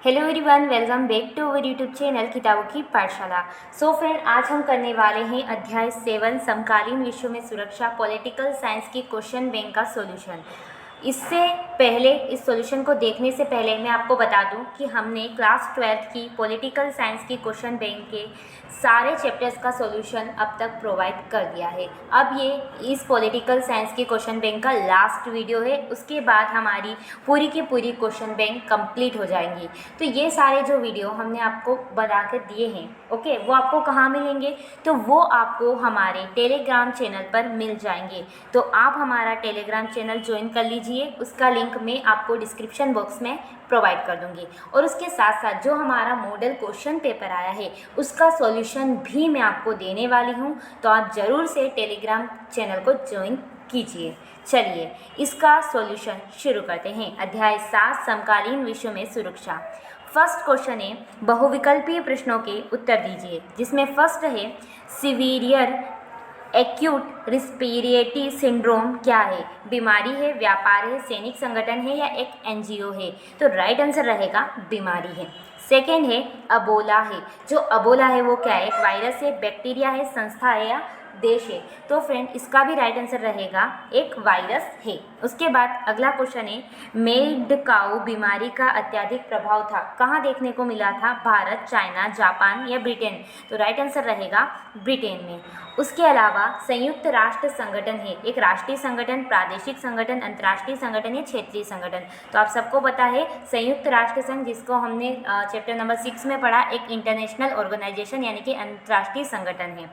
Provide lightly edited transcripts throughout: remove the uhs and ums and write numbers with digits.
Hello everyone, welcome back to our YouTube channel किताबों की पाठशाला। सो फ्रेंड, आज हम करने वाले हैं अध्याय 7 समकालीन विश्व में सुरक्षा पॉलिटिकल साइंस की क्वेश्चन बैंक का सॉल्यूशन। इससे पहले इस सॉल्यूशन को देखने से पहले मैं आपको बता दूं कि हमने क्लास 12th की पॉलिटिकल साइंस की क्वेश्चन बैंक के सारे चैप्टर्स का सॉल्यूशन अब तक प्रोवाइड कर दिया है। अब ये इस पॉलिटिकल साइंस की क्वेश्चन बैंक का लास्ट वीडियो है। उसके बाद हमारी पूरी की पूरी क्वेश्चन बैंक कंप्लीट हो जाएंगी। तो ये सारे जो वीडियो हमने आपको बना कर दिए हैं, ओके, वो आपको कहाँ मिलेंगे? तो वो आपको हमारे टेलीग्राम चैनल पर मिल जाएंगे। तो आप हमारा टेलीग्राम चैनल ज्वाइन कर लीजिए। उसका लिंक मैं आपको डिस्क्रिप्शन बॉक्स में प्रोवाइड कर दूंगी। और उसके साथ साथ जो हमारा मॉडल क्वेश्चन पेपर आया है उसका सॉल्यूशन भी मैं आपको देने वाली हूँ। तो आप ज़रूर से टेलीग्राम चैनल को ज्वाइन कीजिए। चलिए इसका सॉल्यूशन शुरू करते हैं। अध्याय 7 समकालीन विश्व में सुरक्षा। फर्स्ट क्वेश्चन है, बहुविकल्पीय प्रश्नों के उत्तर दीजिए, जिसमें फर्स्ट है सीवियर एक्यूट रिस्पिरेटरी सिंड्रोम क्या है? बीमारी है, व्यापार है, सैनिक संगठन है या एक एनजीओ है? तो राइट आंसर रहेगा बीमारी है। सेकेंड है अबोला है। जो अबोला है वो क्या है? एक वायरस है, बैक्टीरिया है, संस्था है या देश है? तो फ्रेंड इसका भी राइट आंसर रहेगा एक वायरस है। उसके बाद अगला क्वेश्चन है, मेड काऊ बीमारी का अत्यधिक प्रभाव था, कहाँ देखने को मिला था? भारत, चाइना, जापान या ब्रिटेन? तो राइट आंसर रहेगा ब्रिटेन में। उसके अलावा संयुक्त राष्ट्र संगठन है, एक राष्ट्रीय संगठन, प्रादेशिक संगठन, अंतर्राष्ट्रीय संगठन या क्षेत्रीय संगठन? तो आप सबको पता है संयुक्त राष्ट्र संघ, जिसको हमने चैप्टर नंबर 6 में पढ़ा, एक इंटरनेशनल ऑर्गेनाइजेशन यानी कि अंतर्राष्ट्रीय संगठन है।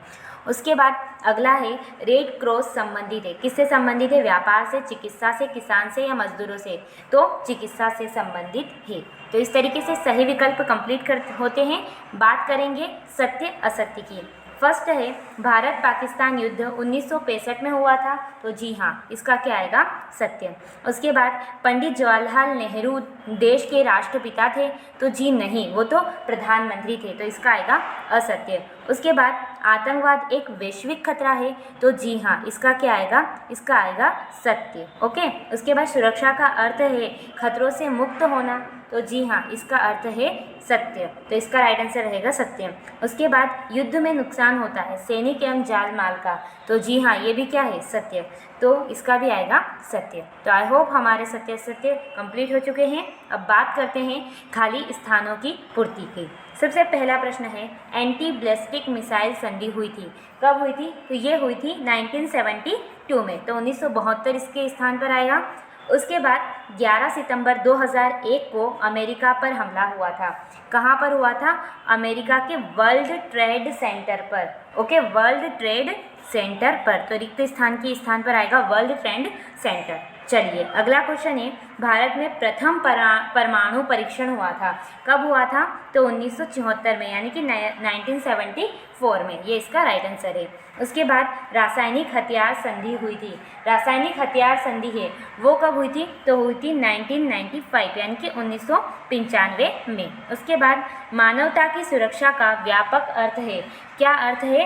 उसके बाद अगला है रेड क्रॉस संबंधित है, किससे संबंधित है? व्यापार से, चिकित्सा से, किसान से या मजदूरों से? तो चिकित्सा से संबंधित है। तो इस तरीके से सही विकल्प कंप्लीट होते हैं। बात करेंगे सत्य असत्य की। फर्स्ट है भारत पाकिस्तान युद्ध 1965 में हुआ था, तो जी हाँ, इसका क्या आएगा? सत्य। उसके बाद पंडित जवाहरलाल नेहरू देश के राष्ट्रपिता थे, तो जी नहीं, वो तो प्रधानमंत्री थे, तो इसका आएगा असत्य। उसके बाद आतंकवाद एक वैश्विक खतरा है, तो जी हाँ, इसका क्या आएगा? इसका आएगा सत्य। ओके। उसके बाद सुरक्षा का अर्थ है खतरों से मुक्त होना, तो जी हाँ, इसका अर्थ है सत्य, तो इसका राइट आंसर रहेगा सत्य। उसके बाद युद्ध में नुकसान होता है सैनिक एवं जान माल का, तो जी हाँ, ये भी क्या है? सत्य, तो इसका भी आएगा सत्य। तो आई होप हमारे सत्य सत्य कंप्लीट हो चुके हैं। अब बात करते हैं खाली स्थानों की पूर्ति की। सबसे पहला प्रश्न है, एंटी बैलिस्टिक मिसाइल संधि हुई थी, कब हुई थी? तो ये हुई थी 1972 में, तो 1972 इसके स्थान पर आएगा। उसके बाद 11 सितंबर 2001 को अमेरिका पर हमला हुआ था। कहाँ पर हुआ था? अमेरिका के वर्ल्ड ट्रेड सेंटर पर। ओके, वर्ल्ड ट्रेड सेंटर पर, तो रिक्त स्थान के स्थान पर आएगा वर्ल्ड ट्रेड सेंटर। चलिए अगला क्वेश्चन है, भारत में प्रथम परमाणु परीक्षण हुआ था, कब हुआ था? तो 1974 में, यानी कि 1974 में, ये इसका राइट आंसर है। उसके बाद रासायनिक हथियार संधि हुई थी। रासायनिक हथियार संधि है वो कब हुई थी? तो हुई थी 1995 यानी कि 1995 में। उसके बाद मानवता की सुरक्षा का व्यापक अर्थ है, क्या अर्थ है?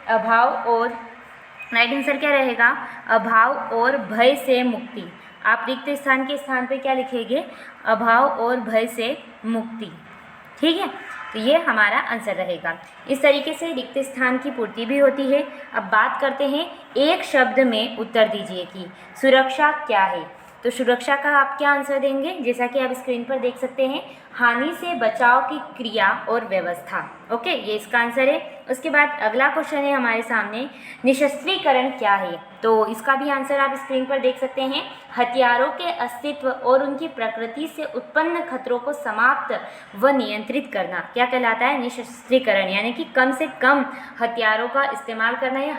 अभाव और राइट आंसर क्या रहेगा? अभाव और भय से मुक्ति। आप रिक्त स्थान के स्थान पे क्या लिखेंगे? अभाव और भय से मुक्ति। ठीक है, तो ये हमारा आंसर रहेगा। इस तरीके से रिक्त स्थान की पूर्ति भी होती है। अब बात करते हैं, एक शब्द में उत्तर दीजिए कि सुरक्षा क्या है। तो सुरक्षा का आप क्या आंसर देंगे? जैसा कि आप स्क्रीन पर देख सकते हैं, हानि से बचाव की क्रिया और व्यवस्था। ओके, ये इसका आंसर है। उसके बाद अगला क्वेश्चन है हमारे सामने, निशस्त्रीकरण क्या है? तो इसका भी आंसर आप स्क्रीन पर देख सकते हैं, हथियारों के अस्तित्व और उनकी प्रकृति से उत्पन्न खतरों को समाप्त व नियंत्रित करना क्या कहलाता है? निशस्त्रीकरण, यानी कि कम से कम हथियारों का इस्तेमाल करना या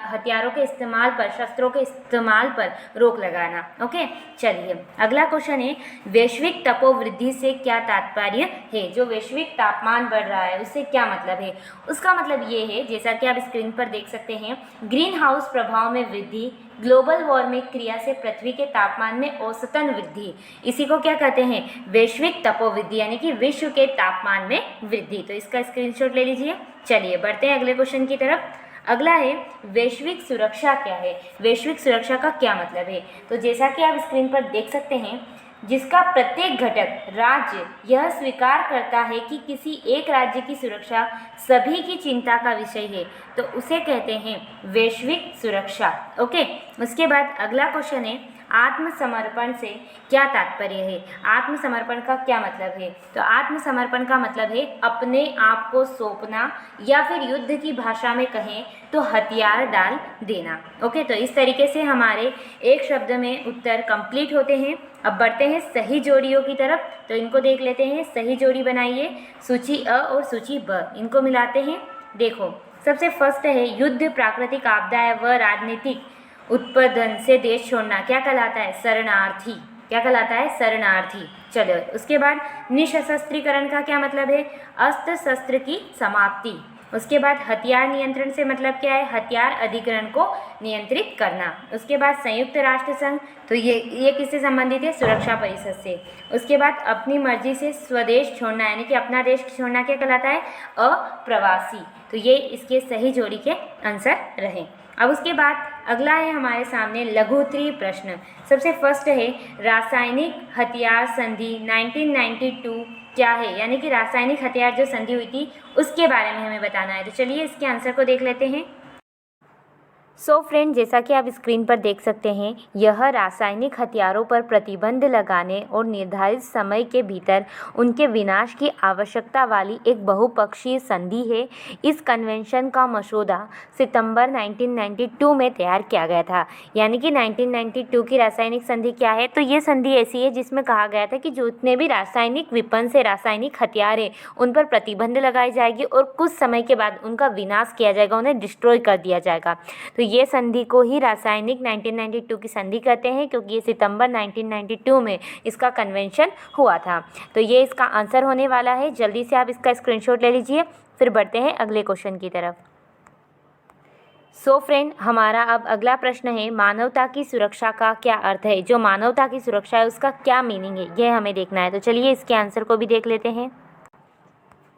हथियारों के इस्तेमाल पर, शस्त्रों के इस्तेमाल पर रोक लगाना। ओके, चलिए अगला क्वेश्चन है, वैश्विक तपोवृद्धि से क्या तात्पर्य है? जो वैश्विक तापमान बढ़ रहा है उससे क्या मतलब है? उसका मतलब ये है, जैसा कि आप स्क्रीन पर देख सकते हैं, ग्रीन हाउस प्रभाव में वृद्धि, ग्लोबल वार्मिंग क्रिया से पृथ्वी के तापमान में औसतन वृद्धि, इसी को क्या कहते हैं? वैश्विक तपोवृद्धि, यानी कि विश्व के तापमान में वृद्धि। तो इसका स्क्रीनशॉट ले लीजिए। चलिए बढ़ते हैं अगले क्वेश्चन की तरफ। अगला है, वैश्विक सुरक्षा क्या है? वैश्विक सुरक्षा का क्या मतलब है? तो जैसा कि आप स्क्रीन पर देख सकते हैं, जिसका प्रत्येक घटक राज्य यह स्वीकार करता है कि किसी एक राज्य की सुरक्षा सभी की चिंता का विषय है, तो उसे कहते हैं वैश्विक सुरक्षा। ओके, उसके बाद अगला क्वेश्चन है, आत्मसमर्पण से क्या तात्पर्य है? आत्मसमर्पण का क्या मतलब है? तो आत्मसमर्पण का मतलब है अपने आप को सौंपना, या फिर युद्ध की भाषा में कहें तो हथियार डाल देना। ओके, तो इस तरीके से हमारे एक शब्द में उत्तर कंप्लीट होते हैं। अब बढ़ते हैं सही जोड़ियों की तरफ, तो इनको देख लेते हैं। सही जोड़ी बनाइए, सूची अ और सूची ब, इनको मिलाते हैं। देखो, सबसे फर्स्ट है युद्ध, प्राकृतिक आपदाएं व राजनीतिक उत्पादन से देश छोड़ना क्या कहलाता है? शरणार्थी। क्या कहलाता है? शरणार्थी। चलो, उसके बाद निशस्त्रीकरण का क्या मतलब है? अस्त्र शस्त्र की समाप्ति। उसके बाद हथियार नियंत्रण से मतलब क्या है? हथियार अधिग्रहण को नियंत्रित करना। उसके बाद संयुक्त राष्ट्र संघ, तो ये किससे संबंधित है? सुरक्षा परिषद से। उसके बाद अपनी मर्जी से स्वदेश छोड़ना, यानी कि अपना देश छोड़ना क्या कहलाता है? अप्रवासी। तो ये इसके सही जोड़ी के आंसर रहे। अब उसके बाद अगला है हमारे सामने लघुत्तरीय प्रश्न। सबसे फर्स्ट है रासायनिक हथियार संधि 1992 क्या है? यानी कि रासायनिक हथियार जो संधि हुई थी उसके बारे में हमें बताना है। तो चलिए इसके आंसर को देख लेते हैं। सो फ्रेंड, जैसा कि आप स्क्रीन पर देख सकते हैं, यह रासायनिक हथियारों पर प्रतिबंध लगाने और निर्धारित समय के भीतर उनके विनाश की आवश्यकता वाली एक बहुपक्षीय संधि है। इस कन्वेंशन का मसौदा सितंबर 1992 में तैयार किया गया था। यानी कि 1992 की रासायनिक संधि क्या है? तो ये संधि ऐसी है जिसमें कहा गया था कि जितने भी रासायनिक विपन से रासायनिक हथियार है उन पर प्रतिबंध लगाई जाएगी और कुछ समय के बाद उनका विनाश किया जाएगा, उन्हें डिस्ट्रॉय कर दिया जाएगा। तो ये संधि को ही रासायनिक 1992 की संधि कहते हैं, क्योंकि ये सितंबर 1992 में इसका कन्वेंशन हुआ था। तो ये इसका आंसर होने वाला है। जल्दी से आप इसका स्क्रीनशॉट ले लीजिए। फिर बढ़ते हैं अगले क्वेश्चन की तरफ। सो फ्रेंड, हमारा अब अगला प्रश्न है, मानवता की सुरक्षा का क्या अर्थ है? जो मानवता की सुरक्षा है उसका क्या मीनिंग है, ये हमें देखना है। तो चलिए इसके आंसर को भी देख लेते हैं।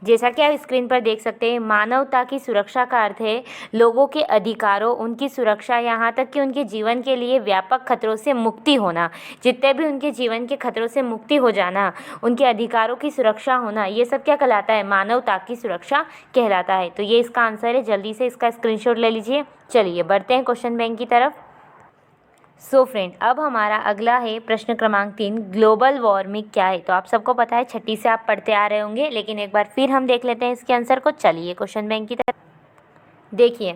जैसा कि आप स्क्रीन पर देख सकते हैं, मानवता की सुरक्षा का अर्थ है लोगों के अधिकारों, उनकी सुरक्षा, यहाँ तक कि उनके जीवन के लिए व्यापक खतरों से मुक्ति होना। जितने भी उनके जीवन के खतरों से मुक्ति हो जाना, उनके अधिकारों की सुरक्षा होना, ये सब क्या कहलाता है? मानवता की सुरक्षा कहलाता है। तो ये इसका आंसर है। जल्दी से इसका स्क्रीनशॉट ले लीजिए। चलिए बढ़ते हैं क्वेश्चन बैंक की तरफ। सो फ्रेंड, अब हमारा अगला है प्रश्न क्रमांक 3, ग्लोबल वार्मिंग क्या है? तो आप सबको पता है, छठी से आप पढ़ते आ रहे होंगे, लेकिन एक बार फिर हम देख लेते हैं इसके आंसर को। चलिए क्वेश्चन बैंक की तरफ। देखिए,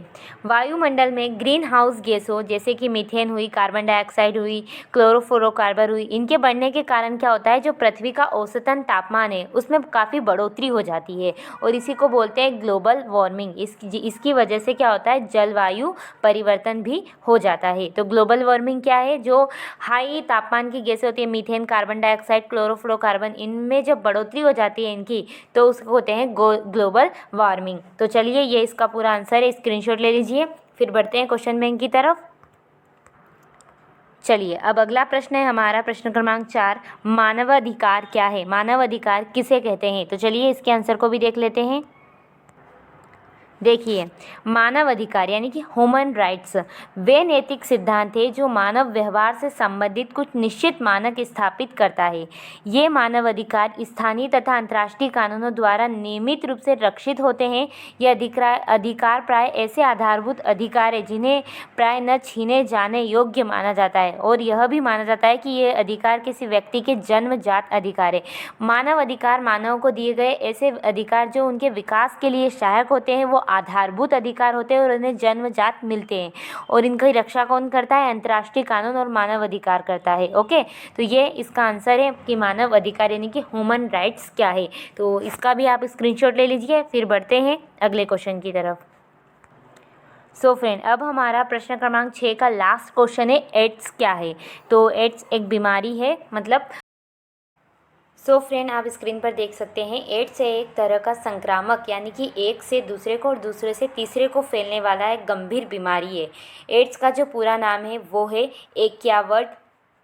वायुमंडल में ग्रीन हाउस गैसों जैसे कि मीथेन हुई, कार्बन डाइऑक्साइड हुई, क्लोरोफ्लोरोकार्बन हुई, इनके बढ़ने के कारण क्या होता है? जो पृथ्वी का औसतन तापमान है उसमें काफ़ी बढ़ोतरी हो जाती है और इसी को बोलते हैं ग्लोबल वार्मिंग। इसकी वजह से क्या होता है? जलवायु परिवर्तन भी हो जाता है। तो ग्लोबल वार्मिंग क्या है? जो हाई तापमान की गैसें होती है, मीथेन, कार्बन डाइऑक्साइड, क्लोरोफ्लोरोकार्बन, इनमें जब बढ़ोतरी हो जाती है इनकी, तो उसको होते हैं ग्लोबल वार्मिंग। तो चलिए ये इसका पूरा आंसर, स्क्रीनशॉट ले लीजिए। फिर बढ़ते हैं क्वेश्चन बैंक की तरफ। चलिए अब अगला प्रश्न है हमारा प्रश्न क्रमांक 4, मानवाधिकार क्या है? मानवाधिकार किसे कहते हैं? तो चलिए इसके आंसर को भी देख लेते हैं। देखिए, मानव अधिकार यानी कि ह्यूमन राइट्स वे नैतिक सिद्धांत है जो मानव व्यवहार से संबंधित कुछ निश्चित मानक स्थापित करता है। ये मानव अधिकार स्थानीय तथा अंतर्राष्ट्रीय कानूनों द्वारा नियमित रूप से रक्षित होते हैं। ये अधिकार प्राय ऐसे आधारभूत अधिकार है जिन्हें प्राय न छीने जाने योग्य माना जाता है, और यह भी माना जाता है कि ये अधिकार किसी व्यक्ति के जन्मजात अधिकार है। मानव अधिकार मानव को दिए गए ऐसे अधिकार जो उनके विकास के लिए सहायक होते हैं, वो आधारभूत अधिकार होते हैं और उन्हें जन्मजात मिलते हैं, और इनकी रक्षा कौन करता है? अंतर्राष्ट्रीय कानून और मानव अधिकार करता है। ओके, तो ये इसका आंसर है कि मानव अधिकार यानी कि ह्यूमन राइट्स क्या है। तो इसका भी आप स्क्रीनशॉट ले लीजिए। फिर बढ़ते हैं अगले क्वेश्चन की तरफ। सो फ्रेंड, अब हमारा प्रश्न क्रमांक 6 का लास्ट क्वेश्चन है, एड्स क्या है? तो एड्स एक बीमारी है, मतलब सो फ्रेंड, आप स्क्रीन पर देख सकते हैं, एड्स एक तरह का संक्रामक यानी कि एक से दूसरे को और दूसरे से तीसरे को फैलने वाला एक गंभीर बीमारी है। एड्स का जो पूरा नाम है वो है acquired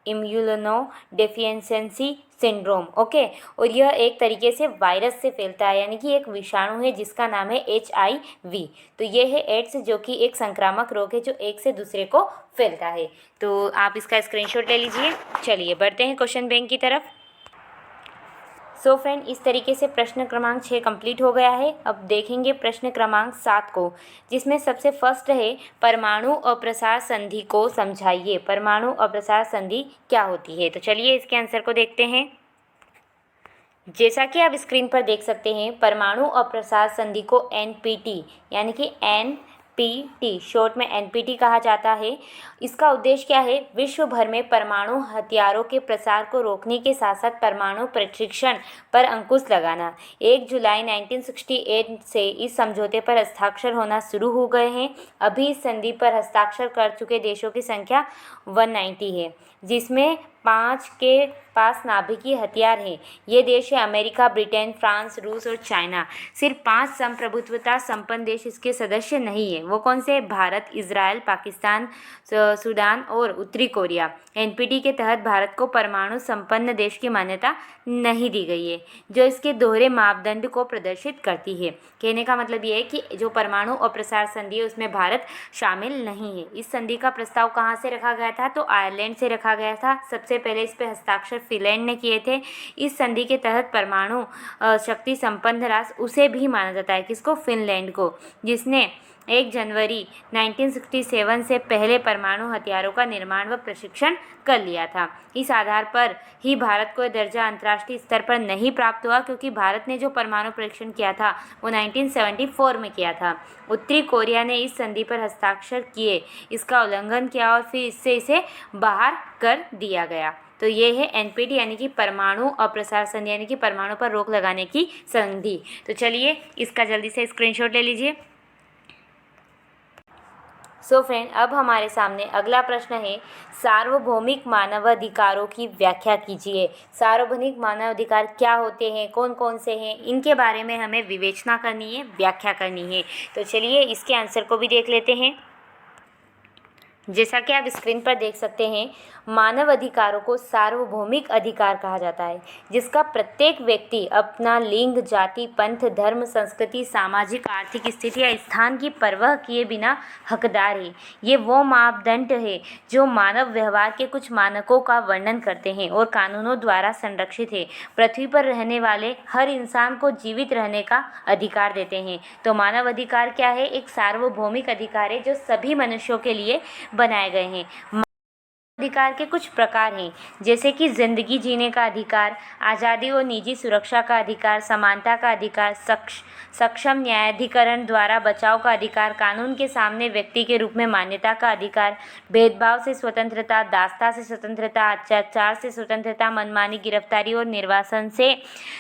immuno deficiency syndrome. Okay, और यह एक तरीके से वायरस से फैलता है, यानी कि एक विषाणु है जिसका नाम है HIV। तो ये है एड्स, जो कि एक संक्रामक रोग है जो एक से दूसरे को फैलता है। तो आप इसका स्क्रीनशॉट ले लीजिए। चलिए बढ़ते हैं क्वेश्चन बैंक की तरफ। सो फ्रेंड, इस तरीके से प्रश्न क्रमांक 6 कंप्लीट हो गया है। अब देखेंगे प्रश्न क्रमांक 7 को, जिसमें सबसे फर्स्ट है परमाणु अप्रसार संधि को समझाइए। परमाणु अप्रसार संधि क्या होती है? तो चलिए इसके आंसर को देखते हैं। जैसा कि आप स्क्रीन पर देख सकते हैं, परमाणु अप्रसार संधि को NPT यानी कि NPT शॉर्ट में NPT कहा जाता है। इसका उद्देश्य क्या है? विश्व भर में परमाणु हथियारों के प्रसार को रोकने के साथ साथ परमाणु परीक्षण पर अंकुश लगाना। 1 जुलाई 1968 से इस समझौते पर हस्ताक्षर होना शुरू हो गए हैं। अभी इस संधि पर हस्ताक्षर कर चुके देशों की संख्या 190 है, जिसमें 5 के पास नाभिकीय हथियार हैं। ये देश है अमेरिका, ब्रिटेन, फ्रांस, रूस और चाइना। सिर्फ 5 संप्रभुत्वता संपन्न देश इसके सदस्य नहीं है। वो कौन से? भारत, इजराइल, पाकिस्तान, सूडान और उत्तरी कोरिया। NPT के तहत भारत को परमाणु संपन्न देश की मान्यता नहीं दी गई है, जो इसके दोहरे मापदंड को प्रदर्शित करती है। कहने का मतलब ये है कि जो परमाणु अप्रसार संधि है उसमें भारत शामिल नहीं है। इस संधि का प्रस्ताव कहाँ से रखा गया था? तो आयरलैंड से रखा गया था। सबसे पहले इस पर हस्ताक्षर फिनलैंड ने किए थे। इस संधि के तहत परमाणु शक्ति संपन्न राष्ट्र उसे भी माना जाता है। किसको? फिनलैंड को, जिसने 1 जनवरी 1967 से पहले परमाणु हथियारों का निर्माण व प्रशिक्षण कर लिया था। इस आधार पर ही भारत को यह दर्जा अंतर्राष्ट्रीय स्तर पर नहीं प्राप्त हुआ, क्योंकि भारत ने जो परमाणु परीक्षण किया था वो 1974 में किया था। उत्तरी कोरिया ने इस संधि पर हस्ताक्षर किए, इसका उल्लंघन किया और फिर इससे इसे बाहर कर दिया गया। तो ये है NPT यानी कि परमाणु अप्रसार संधि, यानी कि परमाणु पर रोक लगाने की संधि। तो चलिए इसका जल्दी से स्क्रीनशॉट ले लीजिए। सो फ्रेंड, अब हमारे सामने अगला प्रश्न है, सार्वभौमिक मानवाधिकारों की व्याख्या कीजिए। सार्वभौमिक मानवाधिकार क्या होते हैं, कौन कौन से हैं, इनके बारे में हमें विवेचना करनी है, व्याख्या करनी है। तो चलिए इसके आंसर को भी देख लेते हैं। जैसा कि आप स्क्रीन पर देख सकते हैं, मानव अधिकारों को सार्वभौमिक अधिकार कहा जाता है, जिसका प्रत्येक व्यक्ति अपना लिंग, जाति, पंथ, धर्म, संस्कृति, सामाजिक, आर्थिक स्थिति या स्थान की परवाह किए बिना हकदार है। ये वो मापदंड है जो मानव व्यवहार के कुछ मानकों का वर्णन करते हैं और कानूनों द्वारा संरक्षित है। पृथ्वी पर रहने वाले हर इंसान को जीवित रहने का अधिकार देते हैं। तो मानव अधिकार क्या है? एक सार्वभौमिक अधिकार है जो सभी मनुष्यों के लिए बनाए गए हैं। अधिकार के कुछ प्रकार हैं, जैसे कि जिंदगी जीने का अधिकार, आज़ादी और निजी सुरक्षा का अधिकार, समानता का अधिकार, सक्षम न्यायाधिकरण द्वारा बचाव का अधिकार, कानून के सामने व्यक्ति के रूप में मान्यता का अधिकार, भेदभाव से स्वतंत्रता, दासता से स्वतंत्रता, अत्याचार से स्वतंत्रता, मनमानी, गिरफ्तारी और निर्वासन से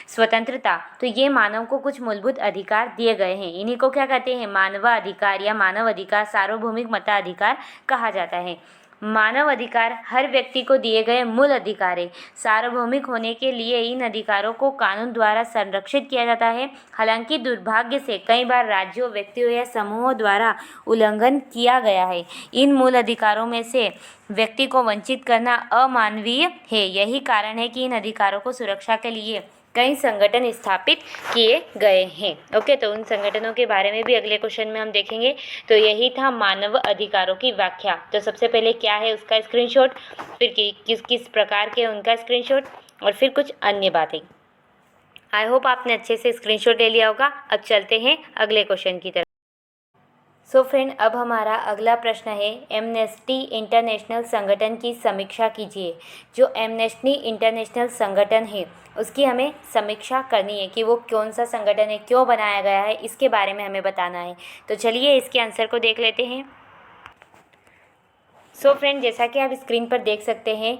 स्वतंत्रता। तो ये मानव को कुछ मूलभूत अधिकार दिए गए हैं। इन्हीं को क्या कहते हैं? मानवाधिकार या मानव अधिकार, सार्वभौमिक मताधिकार कहा जाता है। मानव अधिकार हर व्यक्ति को दिए गए मूल अधिकार है। सार्वभौमिक होने के लिए इन अधिकारों को कानून द्वारा संरक्षित किया जाता है। हालांकि दुर्भाग्य से कई बार राज्यों, व्यक्तियों या समूहों द्वारा उल्लंघन किया गया है। इन मूल अधिकारों में से व्यक्ति को वंचित करना अमानवीय है। यही कारण है कि इन अधिकारों को सुरक्षा के लिए कई संगठन स्थापित किए गए हैं। ओके, तो उन संगठनों के बारे में भी अगले क्वेश्चन में हम देखेंगे। तो यही था मानव अधिकारों की व्याख्या। तो सबसे पहले क्या है उसका स्क्रीनशॉट, फिर किस किस प्रकार के उनका स्क्रीनशॉट, और फिर कुछ अन्य बातें। आई होप आपने अच्छे से स्क्रीनशॉट ले लिया होगा। अब चलते हैं अगले क्वेश्चन की तरफ। सो फ्रेंड, अब हमारा अगला प्रश्न है, एमनेस्टी इंटरनेशनल संगठन की समीक्षा कीजिए। जो एमनेस्टी इंटरनेशनल संगठन है उसकी हमें समीक्षा करनी है कि वो कौन सा संगठन है, क्यों बनाया गया है, इसके बारे में हमें बताना है। तो चलिए इसके आंसर को देख लेते हैं। सो फ्रेंड, जैसा कि आप स्क्रीन पर देख सकते हैं,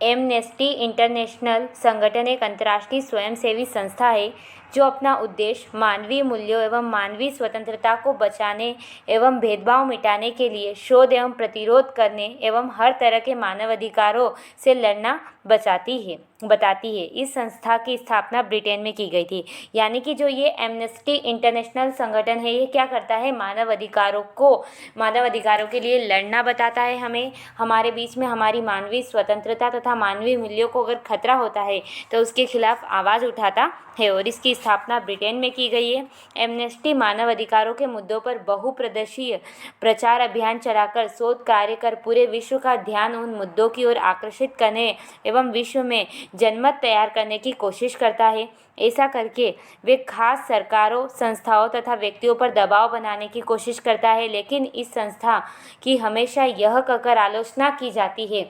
एमनेस्टी इंटरनेशनल संगठन एक अंतर्राष्ट्रीय स्वयंसेवी संस्था है जो अपना उद्देश्य मानवीय मूल्यों एवं मानवीय स्वतंत्रता को बचाने एवं भेदभाव मिटाने के लिए शोध एवं प्रतिरोध करने एवं हर तरह के मानवाधिकारों से लड़ना बचाती है। बताती है। इस संस्था की स्थापना ब्रिटेन में की गई थी। यानी कि जो ये एमनेस्टी इंटरनेशनल संगठन है, ये क्या करता है, मानव अधिकारों के लिए लड़ना बताता है हमें। हमारे बीच में हमारी मानवीय स्वतंत्रता तथा मानवीय मूल्यों को अगर खतरा होता है तो उसके खिलाफ आवाज़ उठाता है, और इसकी स्थापना ब्रिटेन में की गई है। एमनेस्टी मानव अधिकारों के मुद्दों पर बहुप्रदेशीय प्रचार अभियान चलाकर शोध कार्य कर पूरे विश्व का ध्यान उन मुद्दों की ओर आकर्षित करने एवं विश्व में जनमत तैयार करने की कोशिश करता है। ऐसा करके वे खास सरकारों, संस्थाओं तथा व्यक्तियों पर दबाव बनाने की कोशिश करता है। लेकिन इस संस्था की हमेशा यह कहकर आलोचना की जाती है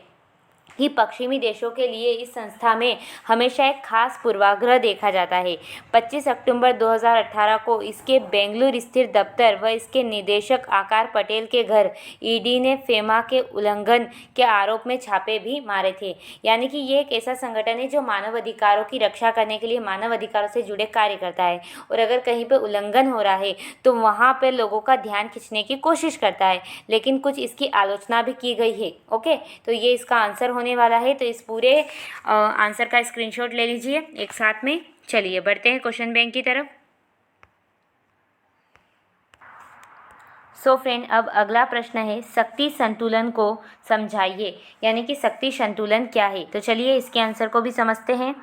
कि पश्चिमी देशों के लिए इस संस्था में हमेशा एक खास पूर्वाग्रह देखा जाता है। 25 अक्टूबर 2018 को इसके बेंगलुरु स्थित दफ्तर व इसके निदेशक आकार पटेल के घर ईडी ने फेमा के उल्लंघन के आरोप में छापे भी मारे थे। यानी कि ये एक ऐसा संगठन है जो मानव अधिकारों की रक्षा करने के लिए मानव अधिकारों से जुड़े कार्य करता है, और अगर कहीं पर उल्लंघन हो रहा है तो वहाँ पर लोगों का ध्यान खींचने की कोशिश करता है। लेकिन कुछ इसकी आलोचना भी की गई है। ओके, तो ये इसका आंसर होने वाला है। तो इस पूरे आंसर का स्क्रीनशॉट ले लीजिए एक साथ में। चलिए बढ़ते हैं क्वेश्चन बैंक की तरफ। सो फ्रेंड, अब अगला प्रश्न है, शक्ति संतुलन को समझाइए। यानी कि शक्ति संतुलन क्या है। तो चलिए इसके आंसर को भी समझते हैं।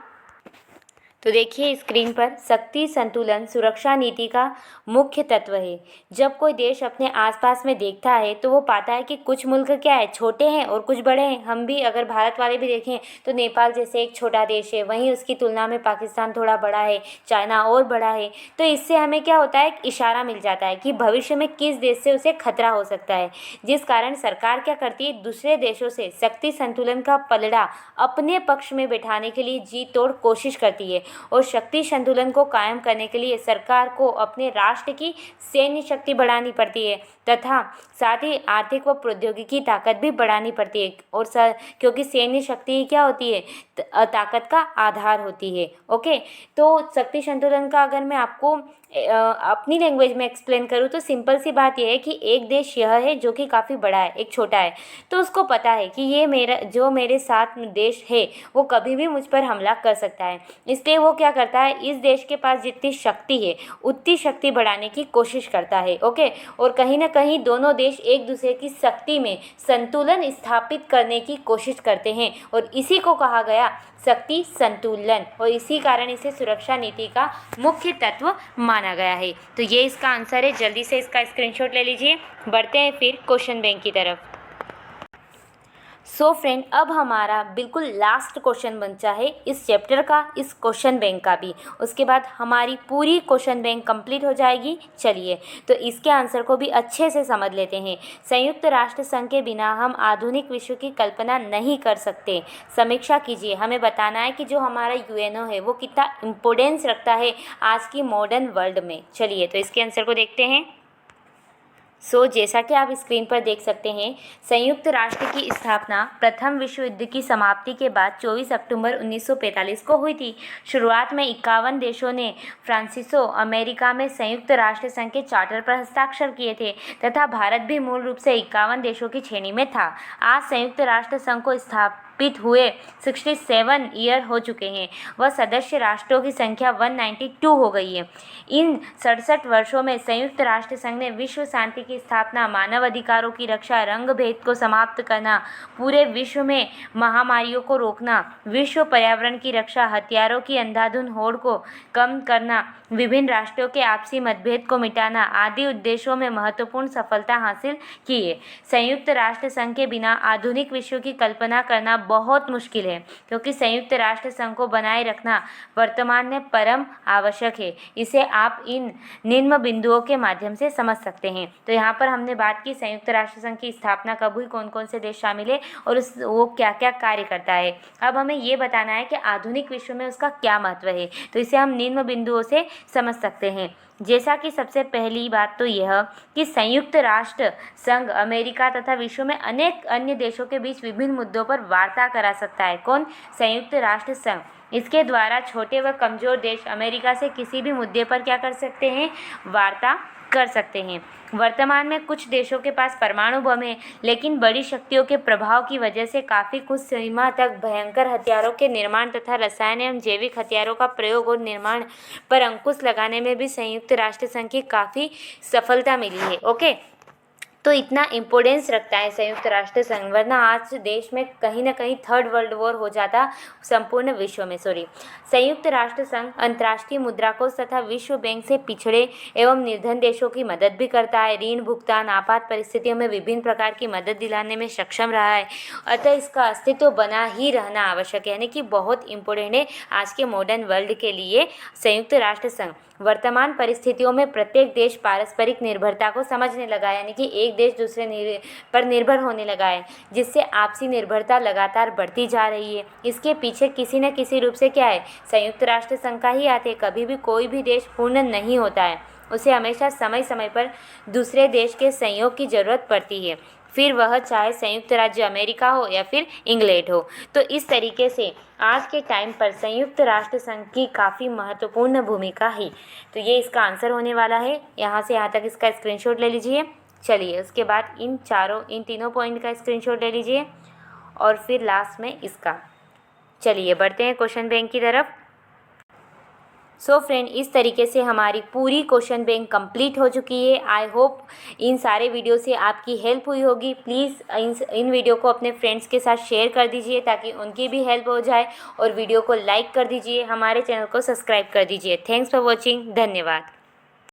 तो देखिए स्क्रीन पर, शक्ति संतुलन सुरक्षा नीति का मुख्य तत्व है। जब कोई देश अपने आसपास में देखता है तो वो पाता है कि कुछ मुल्क क्या है, छोटे हैं और कुछ बड़े हैं। हम भी अगर भारत वाले भी देखें तो नेपाल जैसे एक छोटा देश है, वहीं उसकी तुलना में पाकिस्तान थोड़ा बड़ा है, चाइना और बड़ा है। तो इससे हमें क्या होता है, एक इशारा मिल जाता है कि भविष्य में किस देश से उसे खतरा हो सकता है। जिस कारण सरकार क्या करती है, दूसरे देशों से शक्ति संतुलन का पलड़ा अपने पक्ष में बैठाने के लिए जी तोड़ कोशिश करती है। और शक्ति संतुलन को कायम करने के लिए सरकार को अपने राष्ट्र की सैन्य शक्ति बढ़ानी पड़ती है तथा साथ ही आर्थिक व प्रौद्योगिकी ताकत भी बढ़ानी पड़ती है। और क्योंकि सैन्य शक्ति क्या होती है, ताकत का आधार होती है। ओके, तो शक्ति संतुलन का अगर मैं आपको अपनी लैंग्वेज में एक्सप्लेन करूँ तो सिंपल सी बात यह है कि एक देश यह है जो कि काफ़ी बड़ा है, एक छोटा है, तो उसको पता है कि ये मेरे साथ देश है वो कभी भी मुझ पर हमला कर सकता है। इसलिए वो क्या करता है, इस देश के पास जितनी शक्ति है उतनी शक्ति बढ़ाने की कोशिश करता है। ओके, और कहीं ना कहीं दोनों देश एक दूसरे की शक्ति में संतुलन स्थापित करने की कोशिश करते हैं, और इसी को कहा गया शक्ति संतुलन, और इसी कारण इसे सुरक्षा नीति का मुख्य तत्व माना गया है। तो ये इसका आंसर है। जल्दी से इसका स्क्रीनशॉट ले लीजिए। बढ़ते हैं फिर क्वेश्चन बैंक की तरफ। सो फ्रेंड, अब हमारा बिल्कुल लास्ट क्वेश्चन बचा है इस चैप्टर का, इस क्वेश्चन बैंक का भी। उसके बाद हमारी पूरी क्वेश्चन बैंक कंप्लीट हो जाएगी। चलिए तो इसके आंसर को भी अच्छे से समझ लेते हैं। संयुक्त राष्ट्र संघ के बिना हम आधुनिक विश्व की कल्पना नहीं कर सकते। समीक्षा कीजिए, हमें बताना है कि जो हमारा यूएनओ है वो कितना इम्पोर्टेंस रखता है आज की मॉडर्न वर्ल्ड में। चलिए तो इसके आंसर को देखते हैं। जैसा कि आप स्क्रीन पर देख सकते हैं, संयुक्त राष्ट्र की स्थापना प्रथम विश्व युद्ध की समाप्ति के बाद 24 अक्टूबर 1945 को हुई थी। शुरुआत में 51 देशों ने फ्रांसीसो अमेरिका में संयुक्त राष्ट्र संघ के चार्टर पर हस्ताक्षर किए थे तथा भारत भी मूल रूप से 51 देशों की श्रेणी में था। आज संयुक्त राष्ट्र संघ को स्थापित हुए 67 ईयर हो चुके हैं। वह सदस्य राष्ट्रों की संख्या 192 हो गई है। इन 67 वर्षों में संयुक्त राष्ट्र संघ ने विश्व शांति की स्थापना, मानव अधिकारों की रक्षा, रंग भेद को समाप्त करना, पूरे विश्व में महामारियों को रोकना, विश्व पर्यावरण की रक्षा, हथियारों की अंधाधुंध होड़ को कम करना, विभिन्न राष्ट्रों के आपसी मतभेद को मिटाना आदि उद्देश्यों में महत्वपूर्ण सफलता हासिल की है। संयुक्त राष्ट्र संघ के बिना आधुनिक विश्व की कल्पना करना बहुत मुश्किल है, क्योंकि संयुक्त राष्ट्र संघ को बनाए रखना वर्तमान में परम आवश्यक है। इसे आप इन निम्न बिंदुओं के माध्यम से समझ सकते हैं। तो यहाँ पर हमने बात की संयुक्त राष्ट्र संघ की स्थापना कब हुई, कौन कौन से देश शामिल है और वो क्या क्या कार्य करता है। अब हमें ये बताना है कि आधुनिक विश्व में उसका क्या महत्व है, तो इसे हम निम्न बिंदुओं से समझ सकते हैं। जैसा कि सबसे पहली बात तो यह कि संयुक्त राष्ट्र संघ अमेरिका तथा विश्व में अनेक अन्य देशों के बीच विभिन्न मुद्दों पर वार्ता करा सकता है। कौन? संयुक्त राष्ट्र संघ। इसके द्वारा छोटे व कमज़ोर देश अमेरिका से किसी भी मुद्दे पर क्या कर सकते हैं? वार्ता कर सकते हैं। वर्तमान में कुछ देशों के पास परमाणु बम है, लेकिन बड़ी शक्तियों के प्रभाव की वजह से काफ़ी कुछ सीमा तक भयंकर हथियारों के निर्माण तथा रसायन एवं जैविक हथियारों का प्रयोग और निर्माण पर अंकुश लगाने में भी संयुक्त राष्ट्र संघ की काफ़ी सफलता मिली है। ओके, तो इतना इम्पोर्टेंस रखता है संयुक्त राष्ट्र संघ, वरना आज देश में कहीं ना कहीं थर्ड वर्ल्ड वॉर हो जाता संपूर्ण विश्व में। संयुक्त राष्ट्र संघ अंतर्राष्ट्रीय मुद्रा कोष तथा विश्व बैंक से पिछड़े एवं निर्धन देशों की मदद भी करता है। ऋण भुगतान, आपात परिस्थितियों में विभिन्न प्रकार की मदद दिलाने में सक्षम रहा है। अतः इसका अस्तित्व बना ही रहना आवश्यक है, यानी कि बहुत इम्पोर्टेंट है आज के मॉडर्न वर्ल्ड के लिए संयुक्त राष्ट्र संघ। वर्तमान परिस्थितियों में प्रत्येक देश पारस्परिक निर्भरता को समझने लगा है, यानी कि एक देश दूसरे पर निर्भर होने लगा है, जिससे आपसी निर्भरता लगातार बढ़ती जा रही है। इसके पीछे किसी न किसी रूप से क्या है, संयुक्त राष्ट्र संघ का ही हाथ है। कभी भी कोई भी देश पूर्ण नहीं होता है, उसे हमेशा समय समय पर दूसरे देश के सहयोग की ज़रूरत पड़ती है, फिर वह चाहे संयुक्त राज्य अमेरिका हो या फिर इंग्लैंड हो। तो इस तरीके से आज के टाइम पर संयुक्त राष्ट्र संघ की काफ़ी महत्वपूर्ण भूमिका है। तो ये इसका आंसर होने वाला है। यहाँ से यहाँ तक इसका स्क्रीनशॉट ले लीजिए। चलिए उसके बाद इन तीनों पॉइंट का स्क्रीनशॉट ले लीजिए और फिर लास्ट में इसका। चलिए बढ़ते हैं क्वेश्चन बैंक की तरफ। सो फ्रेंड, इस तरीके से हमारी पूरी क्वेश्चन बैंक कंप्लीट हो चुकी है। आई होप इन सारे वीडियो से आपकी हेल्प हुई होगी। प्लीज़ इन वीडियो को अपने फ्रेंड्स के साथ शेयर कर दीजिए ताकि उनकी भी हेल्प हो जाए, और वीडियो को लाइक कर दीजिए, हमारे चैनल को सब्सक्राइब कर दीजिए। Thanks for watching. धन्यवाद।